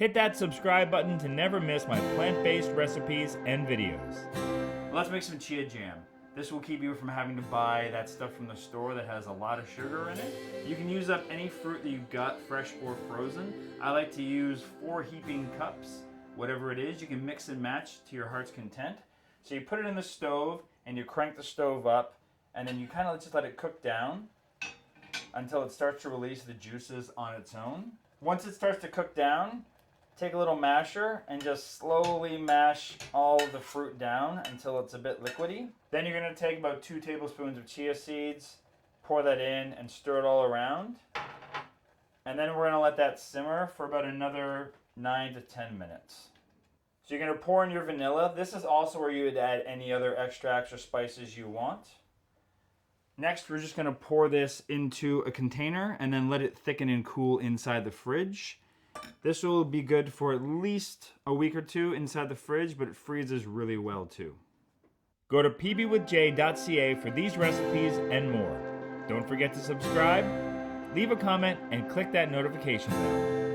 Hit that subscribe button to never miss my plant-based recipes and videos. Let's make some chia jam. This will keep you from having to buy that stuff from the store that has a lot of sugar in it. You can use up any fruit that you've got, fresh or frozen. I like to use 4 heaping cups. Whatever it is, you can mix and match to your heart's content. So you put it in the stove and you crank the stove up, and then you kind of just let it cook down until it starts to release the juices on its own. Once it starts to cook down, take a little masher and just slowly mash all of the fruit down until it's a bit liquidy. Then you're going to take about 2 tablespoons of chia seeds, pour that in and stir it all around. And then we're going to let that simmer for about another 9 to 10 minutes. So you're going to pour in your vanilla. This is also where you would add any other extracts or spices you want. Next, we're just going to pour this into a container and then let it thicken and cool inside the fridge. This will be good for at least a week or 2 inside the fridge, but it freezes really well too. Go to pbwithj.ca for these recipes and more. Don't forget to subscribe, leave a comment, and click that notification bell.